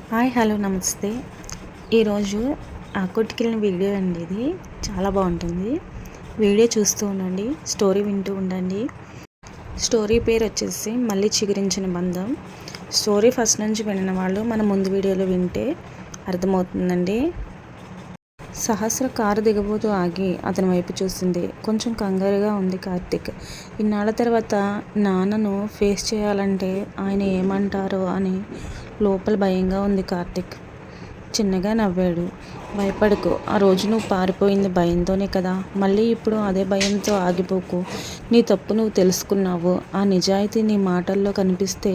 Hi hello నమస్తే. ఈరోజు కొట్టుకెళ్ళిన video అండి. ఇది చాలా బాగుంటుంది. వీడియో చూస్తూ ఉండండి, స్టోరీ వింటూ ఉండండి. స్టోరీ పేరు వచ్చేసి మళ్ళీ చిగురించిన బంధం. స్టోరీ ఫస్ట్ నుంచి వినిన వాళ్ళు మన ముందు వీడియోలో వింటే అర్థమవుతుందండి. సహస్ర కారు దిగబోతూ ఆగి అతని వైపు చూసింది. కొంచెం కంగారుగా ఉంది కార్తిక్. ఇన్నాళ్ళ తర్వాత నాన్నను ఫేస్ చేయాలంటే ఆయన ఏమంటారో అని లోపల భయంగా ఉంది కార్తిక్. చిన్నగా నవ్వాడు. భయపడకు, ఆ రోజు నువ్వు పారిపోయింది భయంతోనే కదా, మళ్ళీ ఇప్పుడు అదే భయంతో ఆగిపోకు. నీ తప్పు నువ్వు తెలుసుకున్నావు. ఆ నిజాయితీ నీ మాటల్లో కనిపిస్తే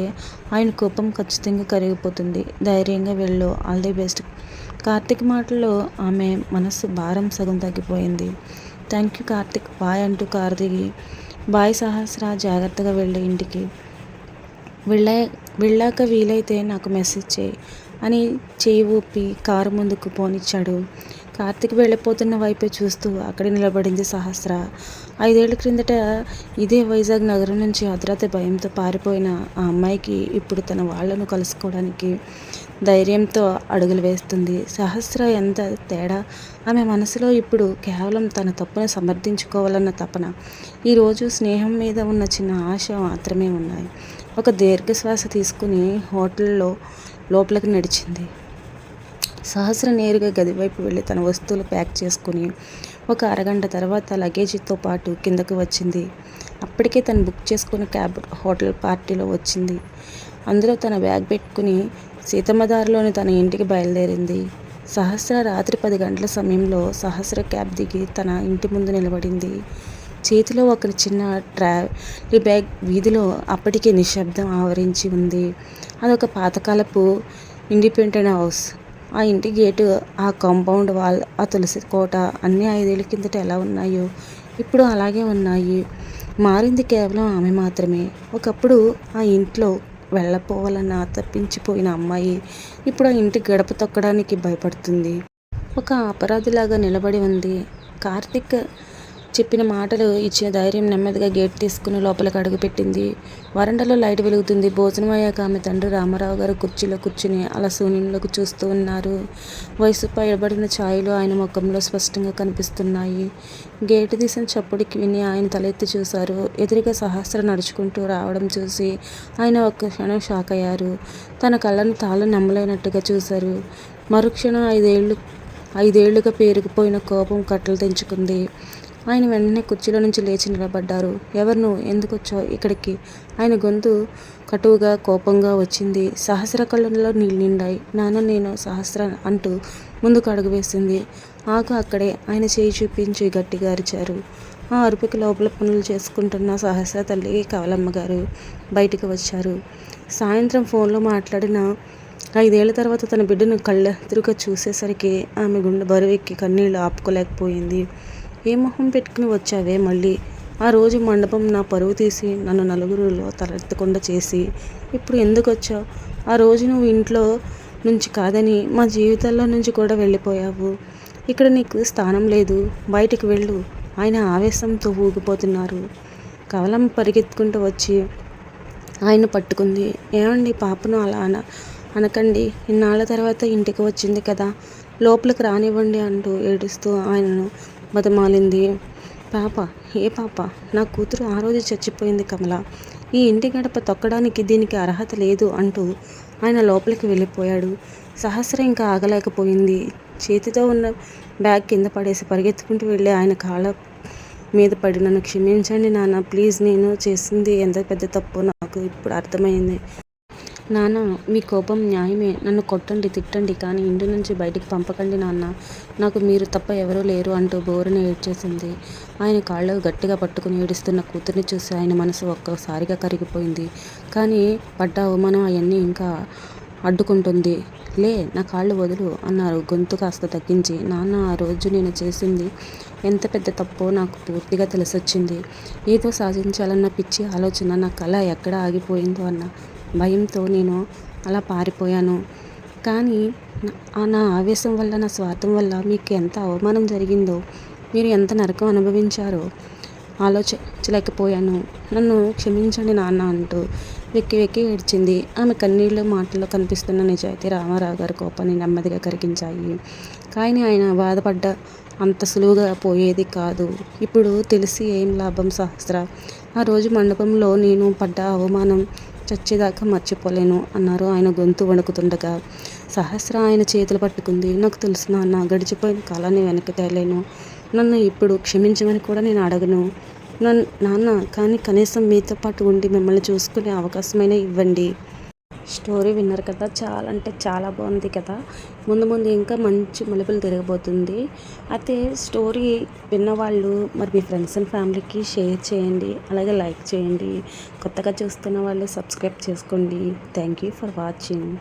ఆయన కోపం ఖచ్చితంగా కరిగిపోతుంది. ధైర్యంగా వెళ్ళు, ఆల్ ది బెస్ట్. కార్తిక్ మాటల్లో ఆమె మనసు భారం సగం తగ్గిపోయింది. థ్యాంక్ యూ కార్తిక్, బాయ్ అంటూ కారు దిగి, బాయ్ సహస్ర, జాగ్రత్తగా వెళ్ళే ఇంటికి. వెళ్ళాక వీలైతే నాకు మెసేజ్ చేయి అని చేయి ఊపి కారు ముందుకు పోనిచ్చాడు. కార్తిక్ వెళ్ళిపోతున్న వైపే చూస్తూ అక్కడే నిలబడింది సహస్ర. 5 ఏళ్ల క్రిందట ఇదే వైజాగ్ నగరం నుంచి అర్ధరాత్రి భయంతో పారిపోయిన ఆ అమ్మాయికి ఇప్పుడు తన వాళ్లను కలుసుకోవడానికి ధైర్యంతో అడుగులు వేస్తుంది. సహస్ర ఎంత తేడా! ఆమె మనసులో ఇప్పుడు కేవలం తన తప్పును సమర్థించుకోవాలన్న తపన, ఈరోజు స్నేహం మీద ఉన్న చిన్న ఆశ మాత్రమే ఉన్నాయి. ఒక దీర్ఘశ్వాస తీసుకుని హోటల్లో లోపలికి నడిచింది. సహస్ర నేరుగా గది వైపు వెళ్ళి తన వస్తువులు ప్యాక్ చేసుకుని ఒక అరగంట తర్వాత లగేజీతో పాటు కిందకు వచ్చింది. అప్పటికే తను బుక్ చేసుకున్న క్యాబ్ హోటల్ పార్టీలో వచ్చింది. అందులో తన బ్యాగ్ పెట్టుకుని సీతమ్మదారిలోని తన ఇంటికి బయలుదేరింది. సహస్ర రాత్రి 10 గంటల సమయంలో సహస్ర క్యాబ్ దిగి తన ఇంటి ముందు నిలబడింది. చేతిలో ఒక చిన్న ట్రాలీ బ్యాగ్. వీధిలో అప్పటికే నిశ్శబ్దం ఆవరించి ఉంది. అదొక పాతకాలపు ఇండిపెండెంట్ హౌస్. ఆ ఇంటి గేటు, ఆ కాంపౌండ్ వాల్, ఆ తులసి కోట అన్నీ 5 ఏళ్ల కిందట ఎలా ఉన్నాయో ఇప్పుడు అలాగే ఉన్నాయి. మారింది కేవలం ఆమె మాత్రమే. ఒకప్పుడు ఆ ఇంట్లో వెళ్ళపోవాలన్న తప్పించిపోయిన అమ్మాయి ఇప్పుడు ఆ ఇంటి గడప తొక్కడానికి భయపడుతుంది. ఒక అపరాధిలాగా నిలబడి ఉంది. కార్తిక్ చెప్పిన మాటలు ఇచ్చిన ధైర్యం నెమ్మదిగా గేట్ తీసుకుని లోపలికి అడుగుపెట్టింది. వరండాలో లైట్ వెలుగుతుంది. భోజనం అయ్యాక ఆమె తండ్రి రామారావు గారు కుర్చీలో కూర్చుని అలా శూన్యంలోకి చూస్తూ ఉన్నారు. వయసు పైబడిన ఛాయలు ఆయన ముఖంలో స్పష్టంగా కనిపిస్తున్నాయి. గేటు తీసిన చప్పుడికి విని ఆయన తలెత్తి చూశారు. ఎదురుగా సహస్ర నడుచుకుంటూ రావడం చూసి ఆయన ఒక్క క్షణం షాక్ అయ్యారు. తన కళ్ళను తాళు నమ్మలేనట్టుగా చూశారు. మరుక్షణం 5 ఏళ్లుగా పేరుకుపోయిన కోపం కట్టలు తెంచుకుంది. ఆయన వెంటనే కుర్చీలో నుంచి లేచి నిలబడ్డారు. ఎవరు నువ్వు? ఎందుకు వచ్చావు ఇక్కడికి? ఆయన గొంతు కటువుగా కోపంగా వచ్చింది. సహస్ర కళ్ళలో నీళ్ళు నిండాయి. నాన్న, నేను సహస్ర అంటూ ముందుకు అడుగు వేసింది. ఆకు అక్కడే. ఆయన చేయి చూపించి గట్టిగా అరిచారు. ఆ అరుపుకి లోపల పనులు చేసుకుంటున్న సహస్ర తల్లి కవలమ్మ గారు బయటికి వచ్చారు. సాయంత్రం ఫోన్లో మాట్లాడిన 5 ఏళ్ల తర్వాత తన బిడ్డను కళ్ళెదురుగా చూసేసరికి ఆమె గుండె బరువెక్కి కన్నీళ్లు ఆపుకోలేకపోయింది. ఏ మొహం పెట్టుకుని వచ్చావే మళ్ళీ? ఆ రోజు మండపం నా పరువు తీసి నన్ను నలుగురిలో తలెత్తకుండా చేసి ఇప్పుడు ఎందుకు వచ్చావు? ఆ రోజు నువ్వు ఇంట్లో నుంచి కాదని మా జీవితాల్లో నుంచి కూడా వెళ్ళిపోయావు. ఇక్కడ నీకు స్థానం లేదు, బయటికి వెళ్ళు. ఆయన ఆవేశంతో ఊగిపోతున్నారు. కవలం పరిగెత్తుకుంటూ వచ్చి ఆయన పట్టుకుంది. ఏమండి, పాపను అలా అనకండి. ఇన్నాళ్ళ తర్వాత ఇంటికి వచ్చింది కదా, లోపలికి రానివ్వండి అంటూ ఏడుస్తూ ఆయనను బతిమాలింది. పాప? ఏ పాప? నా కూతురు ఆ రోజు చచ్చిపోయింది కమల. ఈ ఇంటి గడప తొక్కడానికి దీనికి అర్హత లేదు అంటూ ఆయన లోపలికి వెళ్ళిపోయాడు. సహస్ర ఇంకా ఆగలేకపోయింది. చేతితో ఉన్న బ్యాగ్ కింద పడేసి పరిగెత్తుకుంటూ వెళ్ళి ఆయన కాళ్ళ మీద పడి, నన్ను క్షమించండి నాన్న, ప్లీజ్. నేను చేసింది ఎంత పెద్ద తప్పో నాకు ఇప్పుడు అర్థమైంది. నాన్న, మీ కోపం న్యాయమే. నన్ను కొట్టండి, తిట్టండి, కానీ ఇంటి నుంచి బయటికి పంపకండి నాన్న. నాకు మీరు తప్ప ఎవరూ లేరు అంటూ బోరున ఏడ్చేసింది. ఆయన కాళ్ళు గట్టిగా పట్టుకుని ఏడుస్తున్న కూతుర్ని చూసి ఆయన మనసు ఒక్కసారిగా కరిగిపోయింది. కానీ పడ్డ అవమానం అవన్నీ ఇంకా అడ్డుకుంటుంది. లే, నా కాళ్ళు వదులు అన్నారు గొంతు కాస్త తగ్గించి. నాన్న, ఆ రోజు నేను చేసింది ఎంత పెద్ద తప్పో నాకు పూర్తిగా తెలిసొచ్చింది. ఏదో సాధించాలన్న పిచ్చి ఆలోచన, నా కళ ఎక్కడ ఆగిపోయిందో అన్న భయంతో నేను అలా పారిపోయాను. కానీ నా ఆవేశం వల్ల, నా స్వార్థం వల్ల మీకు ఎంత అవమానం జరిగిందో, మీరు ఎంత నరకం అనుభవించారో ఆలోచించలేకపోయాను. నన్ను క్షమించండి నాన్న అంటూ వెక్కి వెక్కి ఏడ్చింది. ఆమె కన్నీళ్ళు మాటల్లో కనిపిస్తున్న నిజాయితీ రామారావు గారి కోపాన్ని నెమ్మదిగా కరిగించాయి. కానీ ఆయన బాధపడ్డ అంత సులువుగా పోయేది కాదు. ఇప్పుడు తెలిసి ఏం లాభం సహస్ర? ఆ రోజు మండపంలో నేను పడ్డ అవమానం చచ్చేదాకా మర్చిపోలేను అన్నారు ఆయన గొంతు వణుకుతుండగా. సహస్ర ఆయన చేతులు పట్టుకుంది. నాకు తెలుసు నాన్న, గడిచిపోయిన కాలాన్ని వెనక్కి తేలేను. నన్ను ఇప్పుడు క్షమించమని కూడా నేను అడగను నాన్న, కానీ కనీసం మీతో పాటు ఉండి మిమ్మల్ని చూసుకునే అవకాశమైనా ఇవ్వండి. స్టోరీ విన్నారు కదా, చాలా అంటే చాలా బాగుంది కదా. ముందు ముందు ఇంకా మంచి మలుపులు తిరగబోతుంది. అయితే స్టోరీ విన్నవాళ్ళు మరి మీ ఫ్రెండ్స్ అండ్ ఫ్యామిలీకి షేర్ చేయండి, అలాగే లైక్ చేయండి. కొత్తగా చూస్తున్న వాళ్ళు సబ్స్క్రైబ్ చేసుకోండి. Thank you for watching.